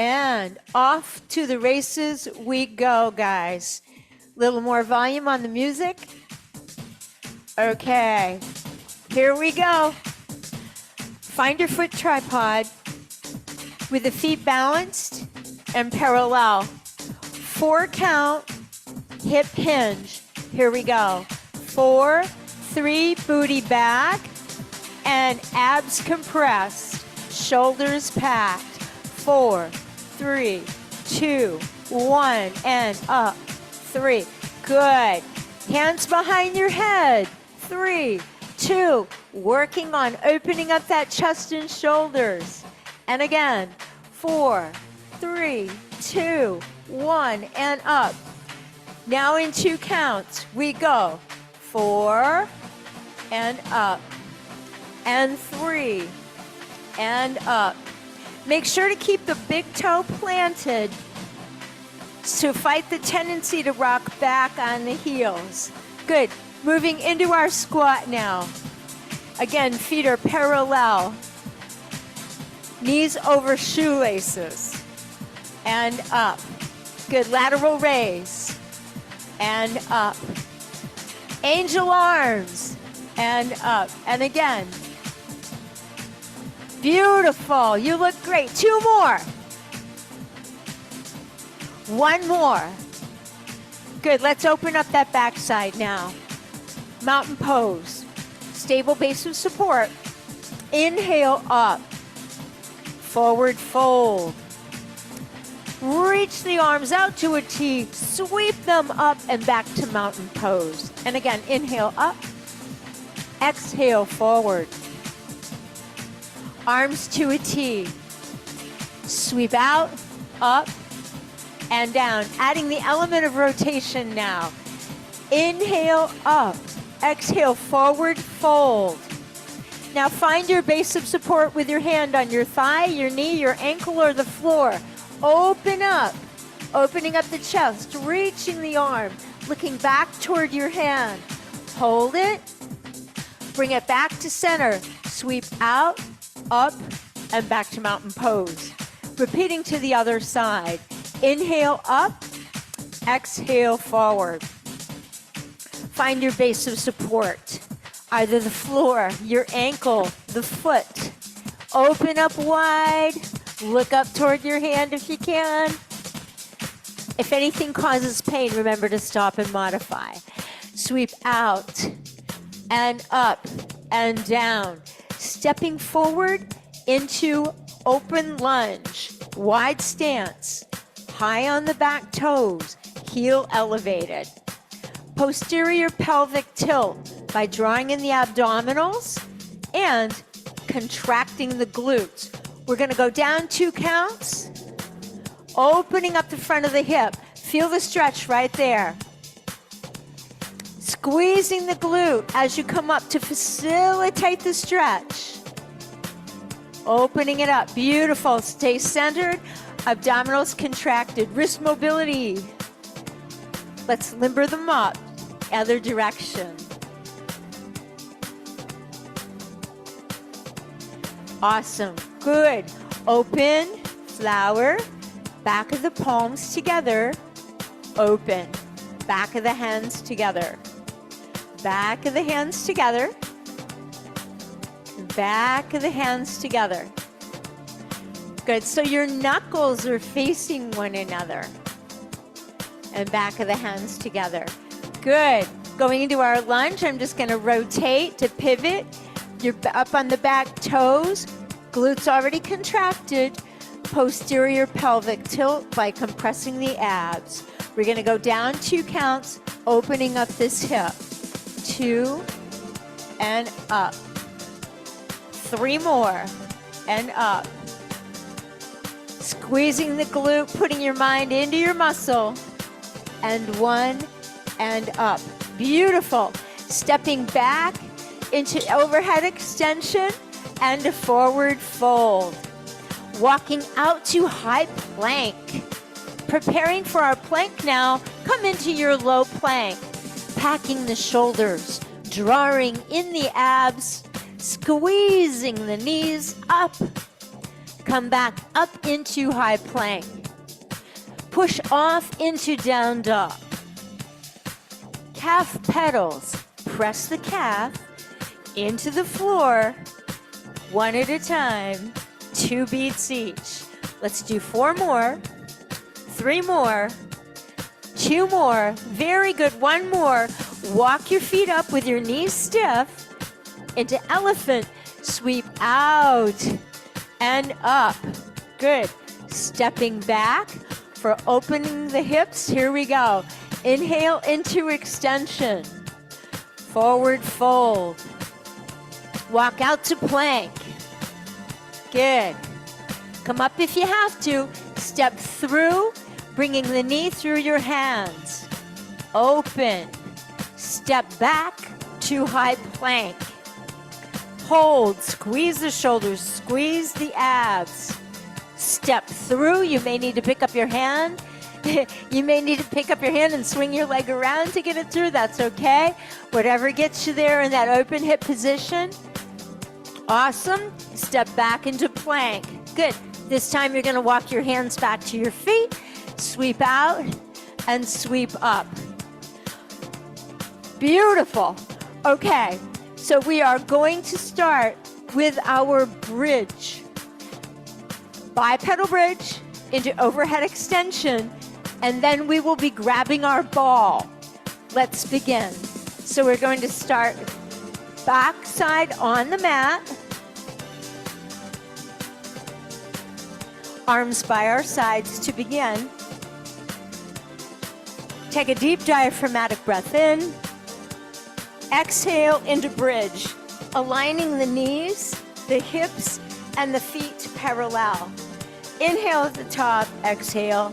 And off to the races we go, guys. Little more volume on the music. Okay, here we go. Find your foot tripod with the feet balanced and parallel. 4 count, hip hinge. Here we go. 4, 3, booty back, and abs compressed, shoulders packed. 4, 3, 2, 1, and up. 3, good. Hands behind your head. 3, 2, working on opening up that chest and shoulders. And again, 4, 3, 2, 1, and up. Now in 2 counts, we go. 4, and up, and 3, and up. Make sure to keep the big toe planted to fight the tendency to rock back on the heels. Good. Moving into our squat now. Again, feet are parallel. Knees over shoelaces. And up. Good. Lateral raise. And up. Angel arms. And up. And again. Beautiful. You look great. 2 more. 1 more. Good. Let's open up that backside now. Mountain pose. Stable base of support. Inhale up. Forward fold. Reach the arms out to a T. Sweep them up and back to mountain pose. And again, inhale up. Exhale forward. Arms to a T. Sweep out, up, and down. Adding the element of rotation now. Inhale up. Exhale forward, fold. Now find your base of support with your hand on your thigh, your knee, your ankle, or the floor. Open up. Opening up the chest, reaching the arm, looking back toward your hand. Hold it. Bring it back to center. Sweep out, up, and back to mountain pose. Repeating to the other side. Inhale up, exhale forward. Find your base of support. Either the floor, your ankle, the foot. Open up wide. Look up toward your hand if you can. If anything causes pain, remember to stop and modify. Sweep out and up and down. Stepping forward into open lunge. Wide stance. High on the back toes. Heel elevated. Posterior pelvic tilt by drawing in the abdominals and contracting the glutes. We're going to go down 2 counts, opening up the front of the hip. Feel the stretch right there. Squeezing the glute as you come up to facilitate the stretch. Opening it up. Beautiful. Stay centered. Abdominals contracted. Wrist mobility. Let's limber them up. Other direction. Awesome. Good. Open, flower, back of the palms together. Open. Back of the hands together. Back of the hands together. Back of the hands together. Good. So your knuckles are facing one another. And back of the hands together. Good. Going into our lunge, I'm just going to rotate to pivot. You're up on the back toes. Glutes already contracted. Posterior pelvic tilt by compressing the abs. We're going to go down 2 counts, opening up this hip. 2 and up. 3 more and up. Squeezing the glute, putting your mind into your muscle. And 1 and up. Beautiful. Stepping back into overhead extension and a forward fold. Walking out to high plank. Preparing for our plank now. Come into your low plank. Packing the shoulders, drawing in the abs, squeezing the knees up. Come back up into high plank. Push off into down dog. Calf pedals. Press the calf into the floor, one at a time, 2 beats each. Let's do 4 more, 3 more, 2 more. Very good. 1 more. Walk your feet up with your knees stiff into elephant. Sweep out and up. Good. Stepping back for opening the hips. Here we go. Inhale into extension. Forward fold. Walk out to plank. Good. Come up if you have to. Step through, bringing the knee through your hands. Open. Step back to high plank. Hold. Squeeze the shoulders. Squeeze the abs. Step through. You may need to pick up your hand. You may need to pick up your hand and swing your leg around to get it through. That's okay. Whatever gets you there in that open hip position. Awesome. Step back into plank. Good. This time you're going to walk your hands back to your feet. Sweep out and sweep up. Beautiful. Okay. So we are going to start with our bridge. Bipedal bridge into overhead extension. And then we will be grabbing our ball. Let's begin. So we're going to start backside on the mat. Arms by our sides to begin. Take a deep diaphragmatic breath in. Exhale into bridge, aligning the knees, the hips, and the feet parallel. Inhale at the top, exhale,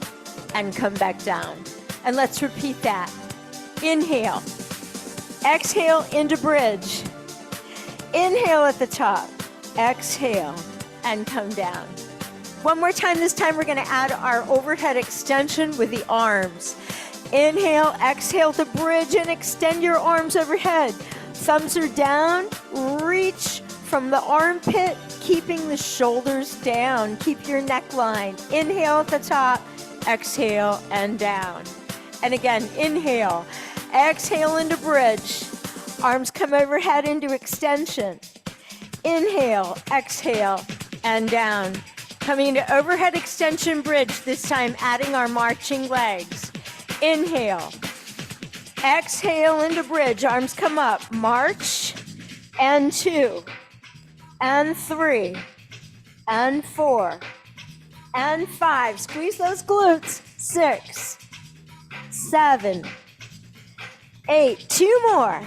and come back down. And let's repeat that. Inhale. Exhale into bridge. Inhale at the top. Exhale and come down. One more time. This time we're going to add our overhead extension with the arms. Inhale, exhale to bridge and extend your arms overhead. Thumbs are down. Reach from the armpit, keeping the shoulders down. Keep your neckline. Inhale at the top. Exhale and down. And again, inhale. Exhale into bridge. Arms come overhead into extension. Inhale, exhale, and down. Coming into overhead extension bridge, this time adding our marching legs. Inhale. Exhale into bridge. Arms come up. March. And 2. And 3. And 4. And 5. Squeeze those glutes. 6. 7. 8. 2 more.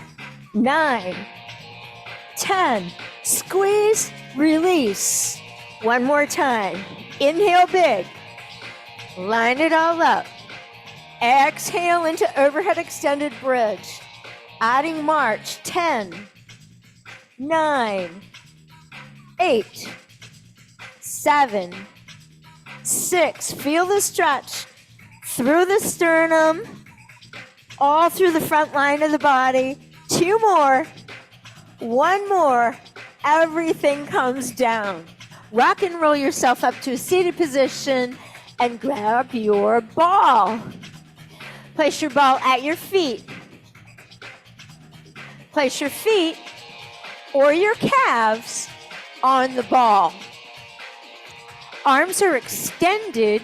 9. 10. Squeeze. Release. One more time. Inhale big. Line it all up. Exhale into overhead extended bridge. Adding march. 10. 9. 8. 7. 6. Feel the stretch through the sternum, all through the front line of the body. 2 more. 1 more. Everything comes down. Rock and roll yourself up to a seated position and grab your ball. Place your ball at your feet. Place your feet or your calves on the ball. Arms are extended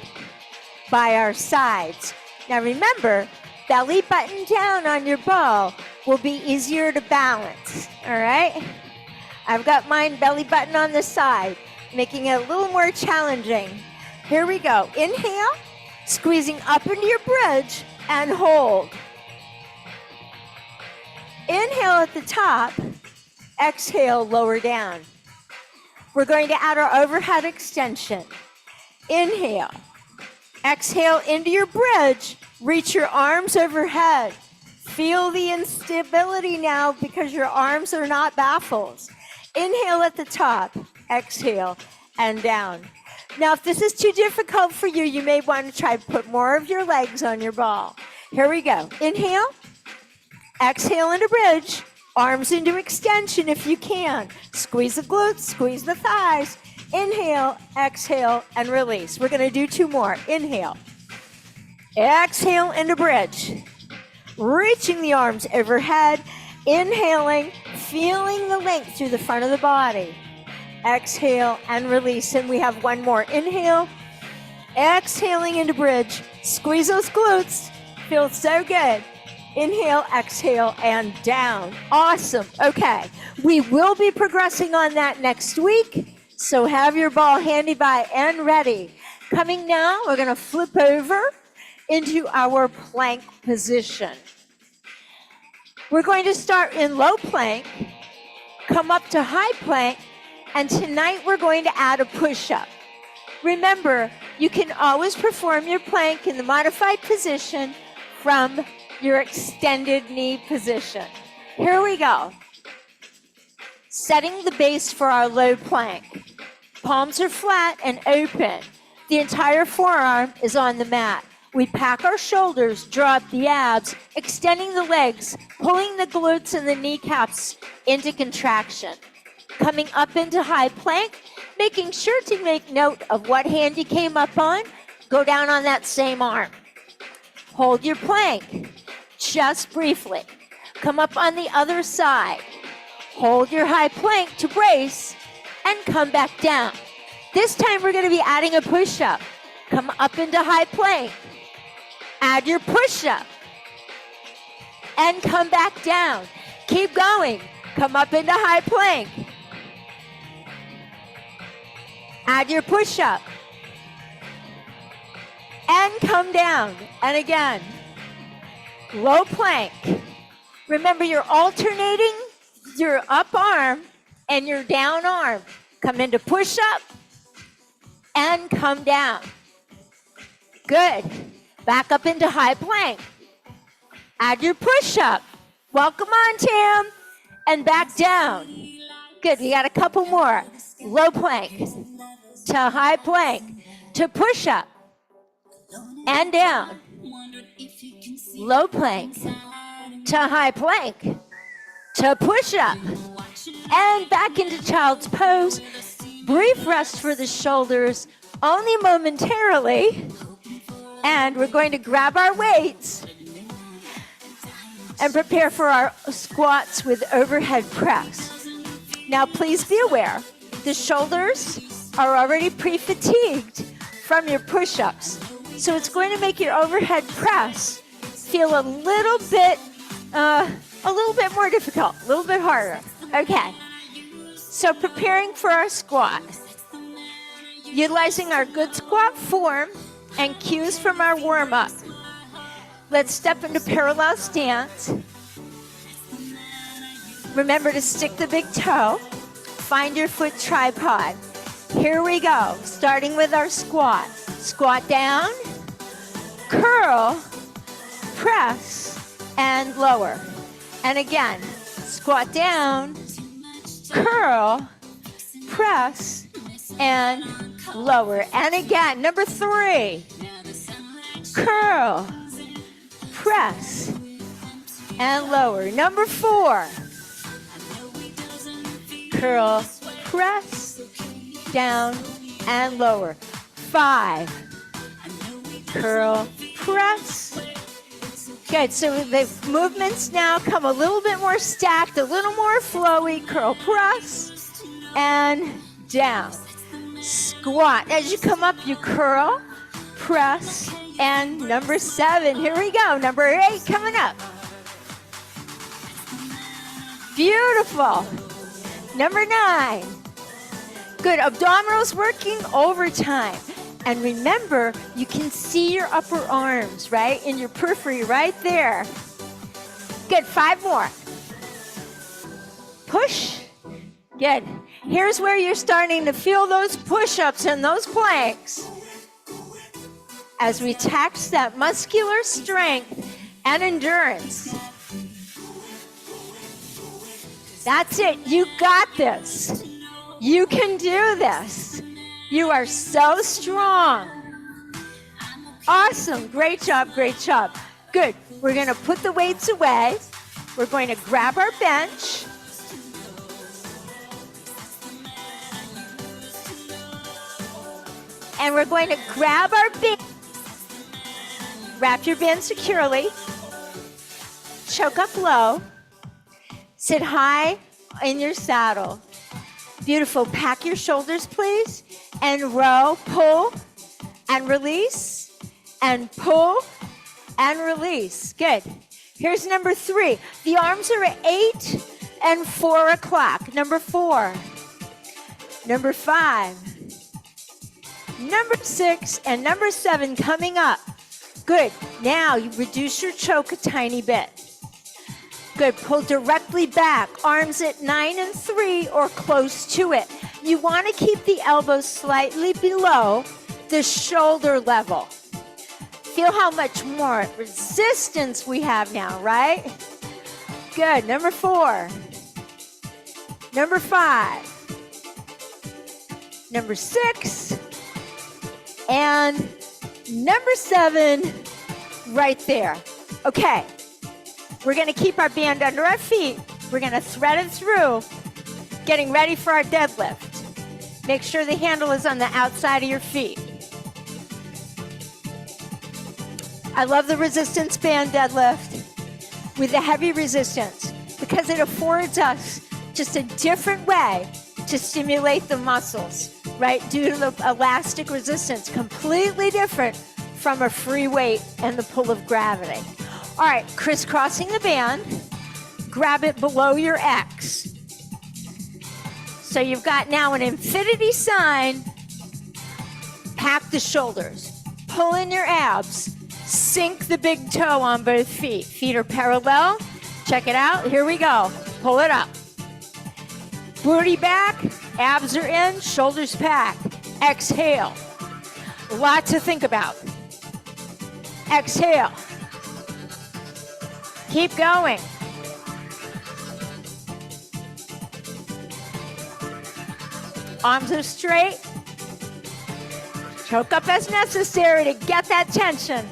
by our sides. Now remember, belly button down on your ball will be easier to balance, all right? I've got mine belly button on the side, making it a little more challenging. Here we go. Inhale, squeezing up into your bridge, and hold. Inhale at the top, exhale, lower down. We're going to add our overhead extension. Inhale, exhale into your bridge, reach your arms overhead. Feel the instability now because your arms are not baffles. Inhale at the top, exhale, and down. Now, if this is too difficult for you, you may want to try to put more of your legs on your ball. Here we go. Inhale, exhale into bridge, arms into extension if you can. Squeeze the glutes, squeeze the thighs. Inhale, exhale, and release. We're going to do 2 more. Inhale. Exhale into bridge. Reaching the arms overhead. Inhaling, feeling the length through the front of the body. Exhale and release. And we have 1 more. Inhale. Exhaling into bridge. Squeeze those glutes. Feels so good. Inhale, exhale, and down. Awesome. Okay. We will be progressing on that next week. So have your ball handy by and ready. Coming now, we're going to flip over into our plank position. We're going to start in low plank, come up to high plank, and tonight we're going to add a push-up. Remember, you can always perform your plank in the modified position from your extended knee position. Here we go. Setting the base for our low plank. Palms are flat and open. The entire forearm is on the mat. We pack our shoulders, draw up the abs, extending the legs, pulling the glutes and the kneecaps into contraction. Coming up into high plank, making sure to make note of what hand you came up on. Go down on that same arm. Hold your plank, just briefly. Come up on the other side. Hold your high plank to brace and come back down. This time we're going to be adding a push-up. Come up into high plank. Add your push-up and come back down. Keep going. Come up into high plank. Add your push-up and come down. And again, low plank. Remember, you're alternating your up arm and your down arm. Come into push-up and come down. Good. Back up into high plank. Add your push-up. Welcome on, Tim. And back down. Good. You got a couple more. Low plank to high plank to push-up and down. Low plank to high plank to push-up and back into child's pose. Brief rest for the shoulders, only momentarily. And we're going to grab our weights and prepare for our squats with overhead press. Now, please be aware, the shoulders are already pre-fatigued from your push-ups. So it's going to make your overhead press feel a little bit more difficult, a little bit harder. Okay. So preparing for our squat. Utilizing our good squat form and cues from our warm-up. Let's step into parallel stance. Remember to stick the big toe. Find your foot tripod. Here we go, starting with our squat. Squat down, curl, press, and lower. And again, squat down, curl, press, and lower. And again, number 3, curl, press, and lower. Number 4, curl, press, down, and lower. 5, curl, press. Good, so the movements now come a little bit more stacked, a little more flowy. Curl, press, and down. Squat. As you come up, you curl, press, and number 7. Here we go. Number 8 coming up. Beautiful. Number 9. Good. Abdominals working overtime. And remember, you can see your upper arms, right? In your periphery right there. Good. 5 more. Push. Good. Here's where you're starting to feel those push-ups and those planks. As we tax that muscular strength and endurance. That's it. You got this. You can do this. You are so strong. Awesome. Great job. Great job. Good. We're going to put the weights away. We're going to grab our bench. And we're going to grab our band. Wrap your band securely. Choke up low. Sit high in your saddle. Beautiful. Pack your shoulders, please. And row, pull, and release. And pull, and release. Good. Here's number 3. The arms are at 8 and 4 o'clock. Number 4. Number 5. Number 6 and number 7 coming up. Good. Now you reduce your choke a tiny bit. Good. Pull directly back. Arms at 9 and 3 or close to it. You want to keep the elbows slightly below the shoulder level. Feel how much more resistance we have now, right? Good. Number 4. Number 5. Number 6. And number 7 right there. Okay. We're going to keep our band under our feet. We're going to thread it through, getting ready for our deadlift. Make sure the handle is on the outside of your feet. I love the resistance band deadlift with the heavy resistance because it affords us just a different way to stimulate the muscles, right? Due to the elastic resistance, completely different from a free weight and the pull of gravity. All right, crisscrossing the band, grab it below your X. So you've got now an infinity sign. Pack the shoulders, pull in your abs, sink the big toe on both feet. Feet are parallel. Check it out. Here we go. Pull it up. Booty back, abs are in, shoulders packed. Exhale. A lot to think about. Exhale. Keep going. Arms are straight. Choke up as necessary to get that tension.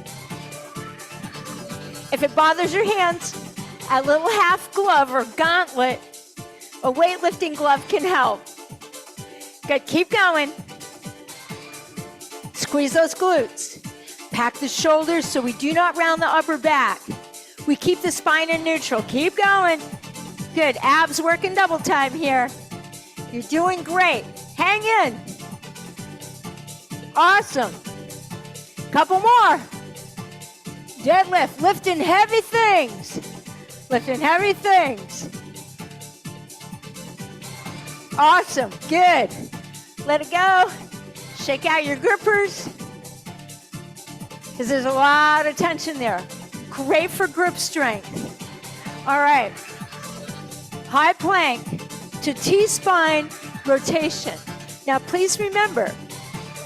If it bothers your hands, a little half glove or gauntlet, a weightlifting glove can help. Good, keep going. Squeeze those glutes. Pack the shoulders so we do not round the upper back. We keep the spine in neutral. Keep going. Good, abs working double time here. You're doing great. Hang in. Awesome. Couple more. Deadlift, lifting heavy things. Lifting heavy things. Awesome, good. Let it go. Shake out your grippers, because there's a lot of tension there. Great for grip strength. All right. High plank to T-spine rotation. Now please remember,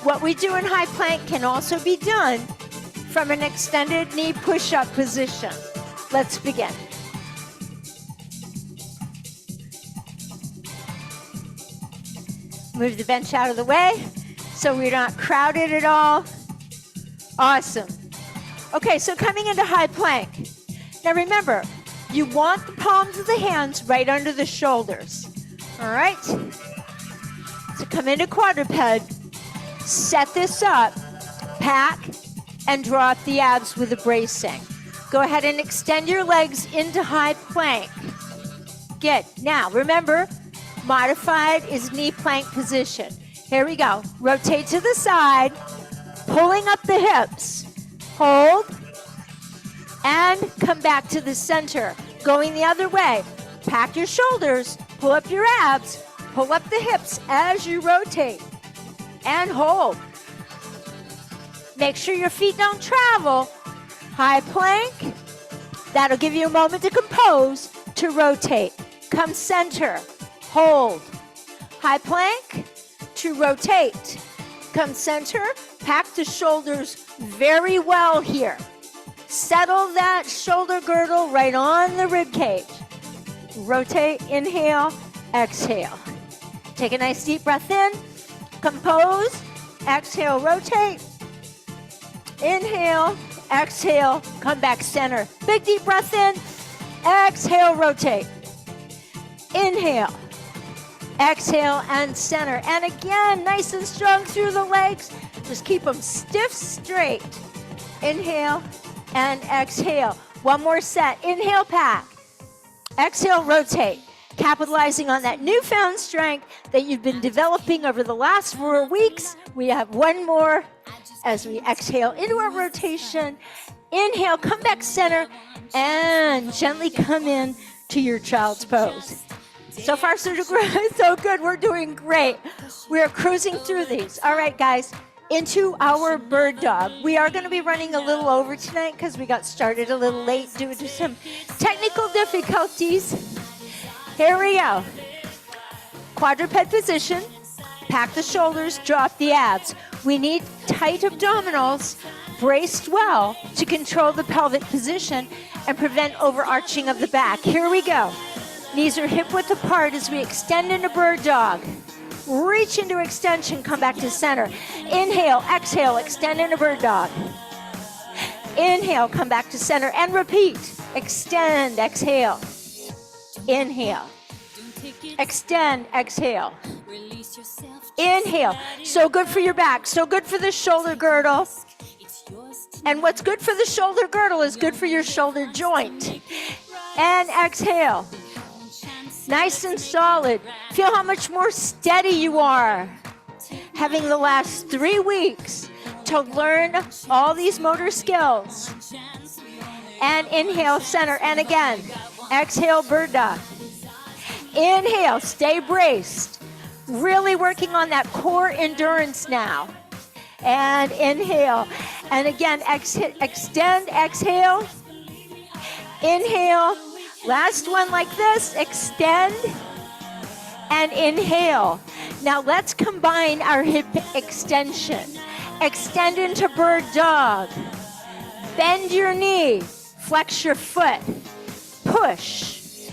what we do in high plank can also be done from an extended knee push-up position. Let's begin. Move the bench out of the way so we're not crowded at all. Awesome. Okay, so coming into high plank. Now remember, you want the palms of the hands right under the shoulders. All right? So come into quadruped, set this up, pack, and draw up the abs with a bracing. Go ahead and extend your legs into high plank. Good. Now, remember, modified is knee plank position. Here we go. Rotate to the side, pulling up the hips. Hold, and come back to the center. Going the other way. Pack your shoulders, pull up your abs, pull up the hips as you rotate. And hold. Make sure your feet don't travel. High plank. That'll give you a moment to compose, to rotate. Come center. Hold. High plank to rotate. Come center. Pack the shoulders very well here. Settle that shoulder girdle right on the rib cage. Rotate, inhale, exhale. Take a nice deep breath in. Compose. Exhale, rotate. Inhale, exhale, come back center. Big deep breath in. Exhale, rotate. Inhale. Exhale and center. And again, nice and strong through the legs. Just keep them stiff, straight. Inhale and exhale. One more set. Inhale, pack. Exhale, rotate. Capitalizing on that newfound strength that you've been developing over the last 4 weeks. We have one more as we exhale into our rotation. Inhale, come back center, and gently come in to your child's pose. So far, so good. We're doing great. We're cruising through these. All right, guys, into our bird dog. We are going to be running a little over tonight because we got started a little late due to some technical difficulties. Here we go. Quadruped position. Pack the shoulders, drop the abs. We need tight abdominals, braced well to control the pelvic position and prevent overarching of the back. Here we go. Knees are hip width apart as we extend into bird dog. Reach into extension, come back to center. Inhale, exhale, extend into bird dog. Inhale, come back to center and repeat. Extend, exhale. Inhale. Extend, exhale. Inhale. So good for your back, so good for the shoulder girdle. And what's good for the shoulder girdle is good for your shoulder joint. And exhale. Nice and solid. Feel how much more steady you are. Having the last 3 weeks to learn all these motor skills. And inhale, center, and again. Exhale, bird dog. Inhale, stay braced. Really working on that core endurance now. And inhale. And again, extend, exhale. Inhale. Last one like this. Extend. And inhale. Now let's combine our hip extension. Extend into bird dog. Bend your knee. Flex your foot. Push.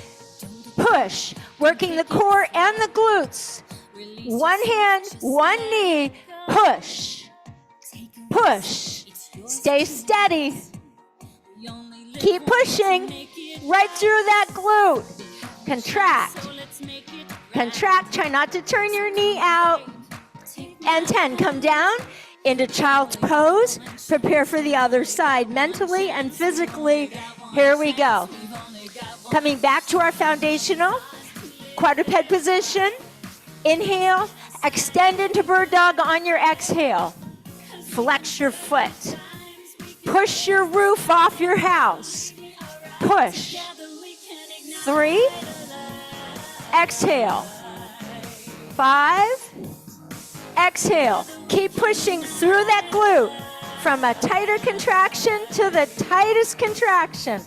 Push. Working the core and the glutes. One hand, one knee. Push. Push. Stay steady. Keep pushing. Right through that glute. Contract. Contract. Try not to turn your knee out. And 10. Come down into child's pose. Prepare for the other side mentally and physically. Here we go. Coming back to our foundational quadruped position. Inhale. Extend into bird dog on your exhale. Flex your foot. Push your roof off your house. Push. 3. Exhale. 5. Exhale. Keep pushing through that glute from a tighter contraction to the tightest contraction.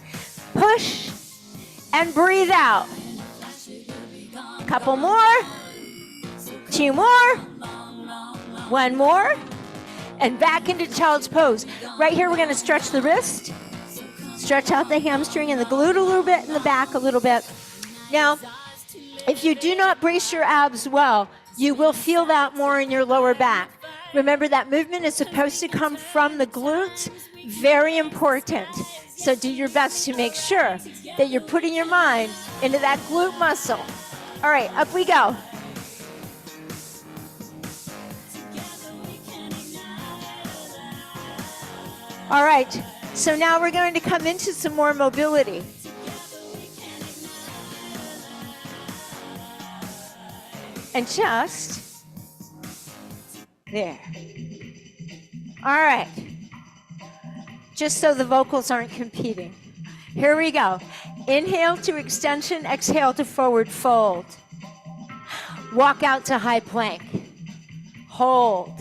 Push and breathe out. Couple more. 2 more. 1 more. And back into child's pose. Right here, we're going to stretch the wrist. Stretch out the hamstring and the glute a little bit, and the back a little bit. Now, if you do not brace your abs well, you will feel that more in your lower back. Remember, that movement is supposed to come from the glutes. Very important. So do your best to make sure that you're putting your mind into that glute muscle. All right, up we go. All right, so now we're going to come into some more mobility. And just there. All right. Just so the vocals aren't competing. Here we go. Inhale to extension, exhale to forward fold. Walk out to high plank. Hold.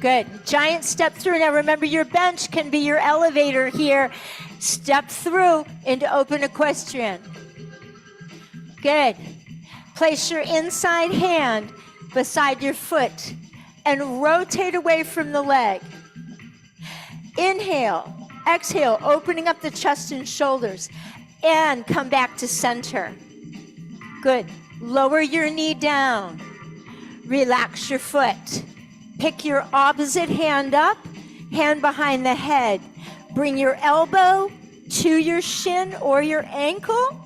Good. Giant step through. Now remember, your bench can be your elevator here. Step through into open equestrian. Good. Place your inside hand beside your foot and rotate away from the leg. Inhale. Exhale, opening up the chest and shoulders. And come back to center. Good. Lower your knee down. Relax your foot. Pick your opposite hand up, hand behind the head. Bring your elbow to your shin or your ankle.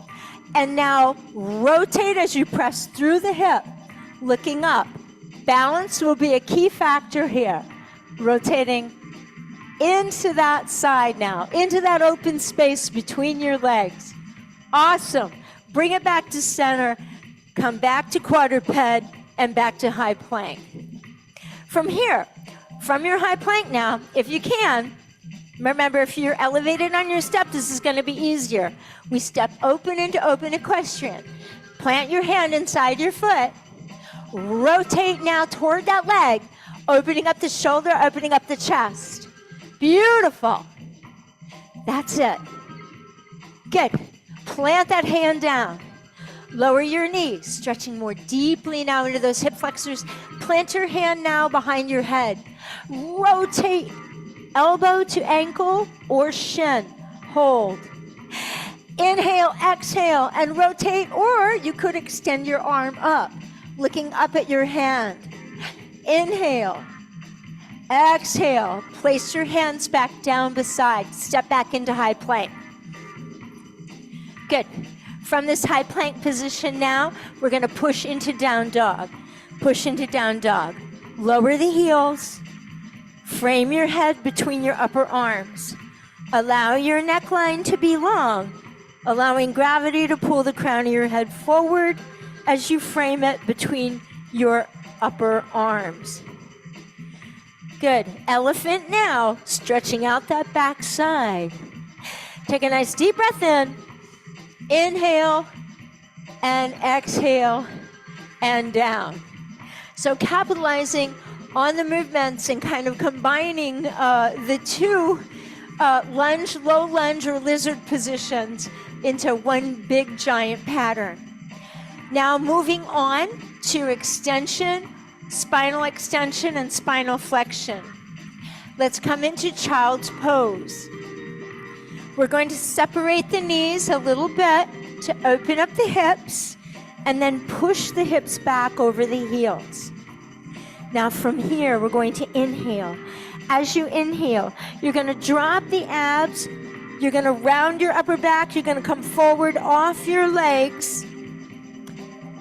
And now rotate as you press through the hip, looking up. Balance will be a key factor here. rotating into that side now, into that open space between your legs. Awesome. Bring it back to center, come back to quadruped, and back to high plank. From here, from your high plank now, if you can, remember, if you're elevated on your step, this is going to be easier. We step open into open equestrian. Plant your hand inside your foot. Rotate now toward that leg, opening up the shoulder, opening up the chest. Beautiful. That's it. Good. Plant that hand down. Lower your knees, stretching more deeply now into those hip flexors. Plant your hand now behind your head. Rotate elbow to ankle or shin. Hold. Inhale, exhale, and rotate, or you could extend your arm up, looking up at your hand. Inhale. Exhale. Place your hands back down beside. Step back into high plank. Good. From this high plank position now, we're going to push into down dog. Push into down dog. Lower the heels. Frame your head between your upper arms. Allow your neckline to be long, allowing gravity to pull the crown of your head forward as you frame it between your upper arms. Good. Elephant now, stretching out that back side. Take a nice deep breath in. Inhale and exhale and down. So capitalizing on the movements and kind of combining the two lunge, low lunge, or lizard positions into one big giant pattern. Now moving on to extension, spinal extension, and spinal flexion. Let's come into child's pose. We're going to separate the knees a little bit to open up the hips and then push the hips back over the heels. Now from here, we're going to inhale. As you inhale, you're going to drop the abs. You're going to round your upper back. You're going to come forward off your legs.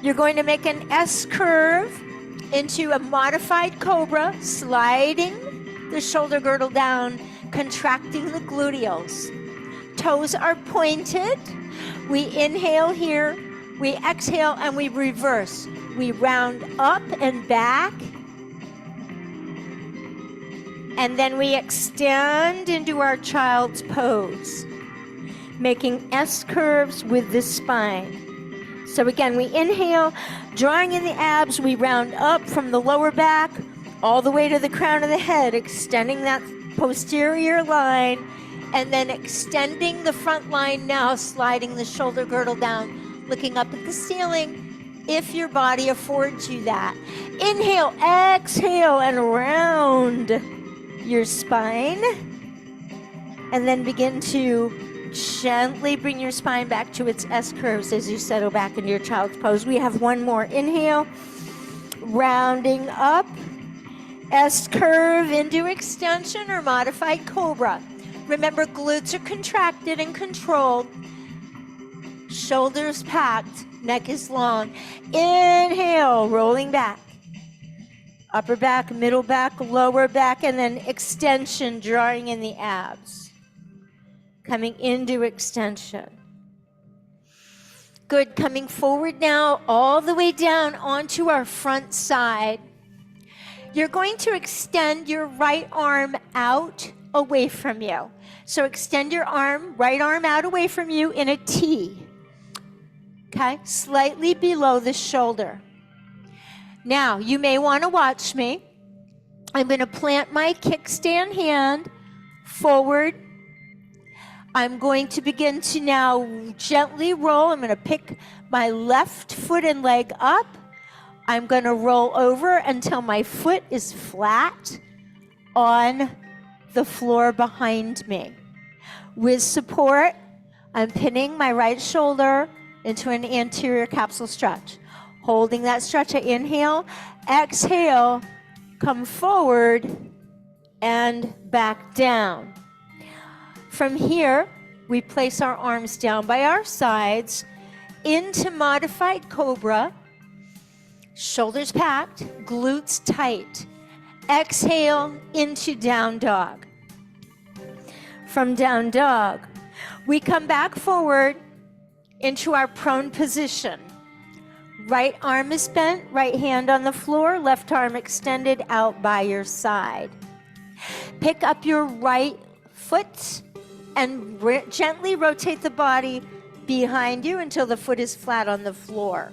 You're going to make an S curve into a modified cobra, sliding the shoulder girdle down, contracting the gluteals. Toes are pointed. We inhale here, we exhale, and we reverse. We round up and back, and then we extend into our child's pose, making S curves with the spine. So again, we inhale, drawing in the abs, we round up from the lower back all the way to the crown of the head, extending that posterior line, and then extending the front line now, sliding the shoulder girdle down, looking up at the ceiling, if your body affords you that. Inhale, exhale, and round your spine. And then begin to gently bring your spine back to its S curves as you settle back into your child's pose. We have one more. Inhale, rounding up, S curve into extension or modified cobra. Remember, glutes are contracted and controlled. Shoulders packed, neck is long. Inhale, rolling back. Upper back, middle back, lower back, and then extension, drawing in the abs. Coming into extension. Good, coming forward now, all the way down onto our front side. You're going to extend your right arm out away from you. So extend your arm, right arm out away from you in a T. Okay, slightly below the shoulder. Now, you may want to watch me. I'm going to plant my kickstand hand forward. I'm going to begin to now gently roll. I'm going to pick my left foot and leg up. I'm going to roll over until my foot is flat on the floor behind me. With support, I'm pinning my right shoulder into an anterior capsule stretch. Holding that stretch, I inhale, exhale, come forward and back down. From here, we place our arms down by our sides into modified cobra, shoulders packed, glutes tight. Exhale into down dog. From down dog, we come back forward into our prone position. Right arm is bent, right hand on the floor, left arm extended out by your side. Pick up your right foot and gently rotate the body behind you until the foot is flat on the floor.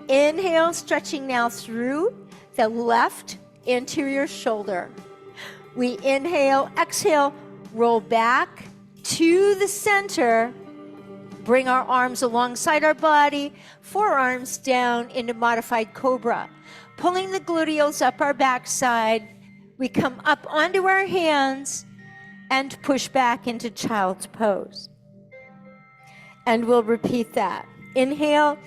Inhale, stretching now through the left anterior shoulder. We inhale, exhale, roll back to the center. Bring our arms alongside our body, forearms down into modified cobra. Pulling the gluteals up our backside, we come up onto our hands and push back into child's pose. And we'll repeat that. Inhale,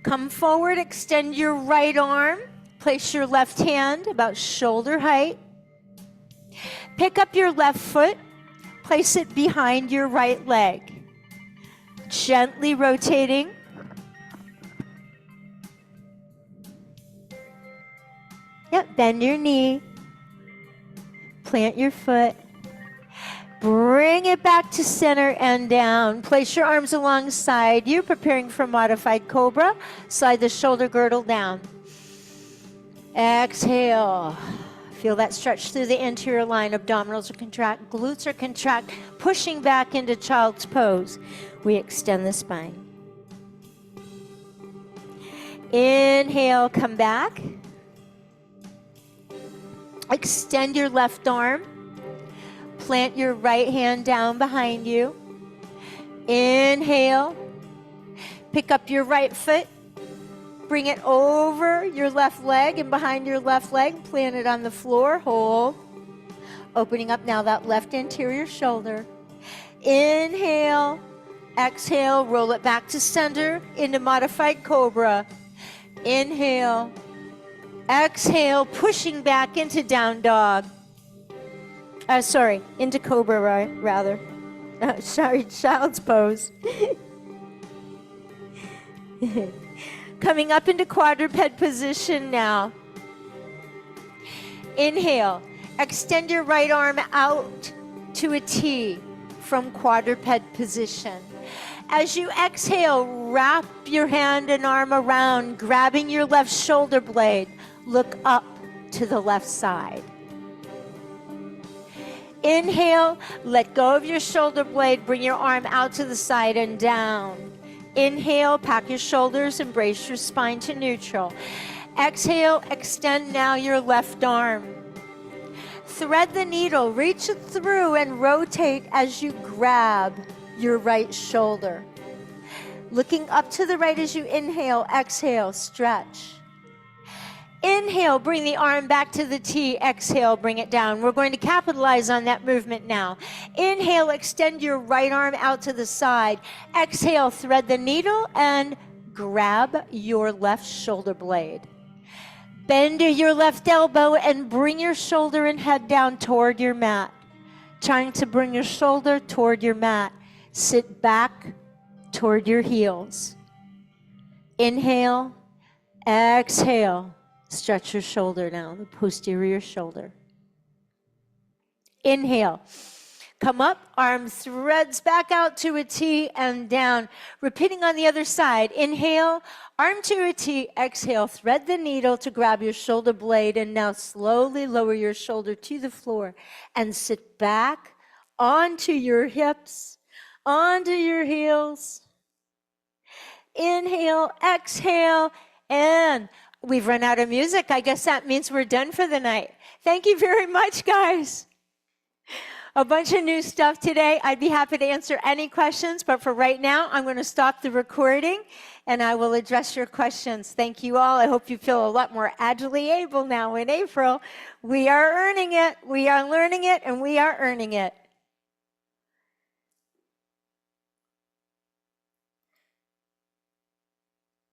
come forward, extend your right arm, place your left hand about shoulder height. Pick up your left foot, place it behind your right leg. Gently rotating. Yep, bend your knee. Plant your foot. Bring it back to center and down. Place your arms alongside you, preparing for modified cobra. Slide the shoulder girdle down. Exhale. Feel that stretch through the anterior line. Abdominals are contract, glutes are contract, pushing back into child's pose. We extend the spine. Inhale, come back. Extend your left arm. Plant your right hand down behind you. Inhale. Pick up your right foot. Bring it over your left leg and behind your left leg. Plant it on the floor. Hold. Opening up now that left anterior shoulder. Inhale. Exhale. Roll it back to center into modified cobra. Inhale. Exhale. Pushing back into down dog. Into cobra, rather. Child's pose. Coming up into quadruped position now. Inhale. Extend your right arm out to a T from quadruped position. As you exhale, wrap your hand and arm around, grabbing your left shoulder blade. Look up to the left side. Inhale, let go of your shoulder blade, bring your arm out to the side and down. Inhale, pack your shoulders, embrace your spine to neutral. Exhale, extend now your left arm. Thread the needle, reach it through and rotate as you grab your right shoulder. Looking up to the right as you inhale, exhale, stretch. Inhale, bring the arm back to the T. Exhale, bring it down. We're going to capitalize on that movement now. Inhale, extend your right arm out to the side. Exhale, thread the needle and grab your left shoulder blade. Bend your left elbow and bring your shoulder and head down toward your mat. Trying to bring your shoulder toward your mat. Sit back toward your heels. Inhale, exhale. Stretch your shoulder now, the posterior shoulder. Inhale. Come up, arm threads back out to a T and down. Repeating on the other side. Inhale, arm to a T. Exhale, thread the needle to grab your shoulder blade. And now slowly lower your shoulder to the floor and sit back onto your hips, onto your heels. Inhale, exhale, and we've run out of music. I guess that means we're done for the night. Thank you very much, guys. A bunch of new stuff today. I'd be happy to answer any questions, but for right now, I'm going to stop the recording and I will address your questions. Thank you all. I hope you feel a lot more agilely able now in April. We are earning it. We are learning it, and we are earning it.